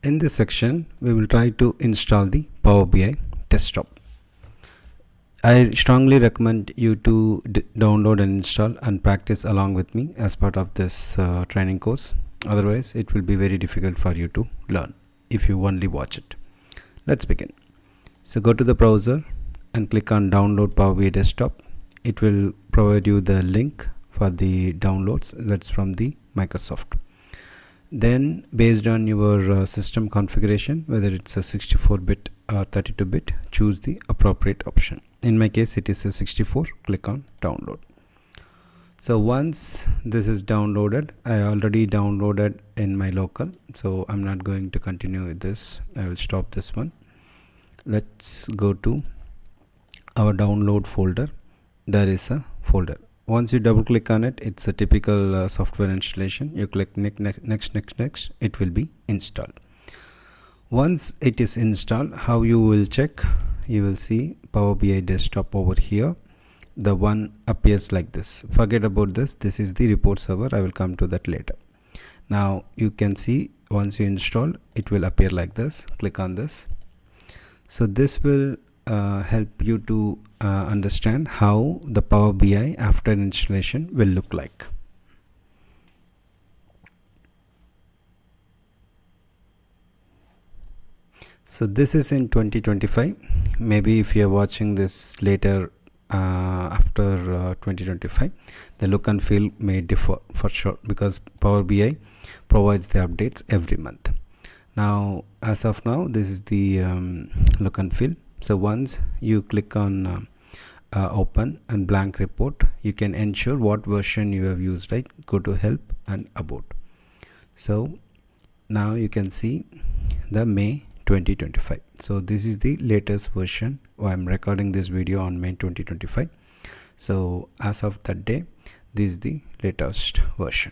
In this section, we will try to install the Power BI desktop. I strongly recommend you to download and install and practice along with me as part of this training course. Otherwise, it will be very difficult for you to learn if you only watch it. Let's begin. So go to the browser and click on download Power BI desktop. It will provide you the link for the downloads. That's from the Microsoft. Then based on your system configuration, whether it's a 64-bit or 32-bit, choose the appropriate option. In my case, it is a 64. Click on download. So once this is downloaded, I already downloaded in my local, so I'm not going to continue with this. I will stop this one. Let's go to our download folder. There is a folder. Once you double click on it, it's a typical software installation. You click next, it will be installed. Once it is installed, how you will check? You will see Power BI desktop over here. The one appears like this. Forget about this. This is the report server. I will come to that later. Now you can see once you install, it will appear like this. Click on this. So this will help you to understand how the Power BI after installation will look like. So this is in 2025. Maybe if you are watching this later after 2025, the look and feel may differ for sure, because Power BI provides the updates every month. Now as of now, this is the look and feel. So once you click on open and blank report, you can ensure what version you have used, right? Go to help and about. So now you can see the May 2025. So this is the latest version. I'm recording this video on May 2025. So as of that day, this is the latest version.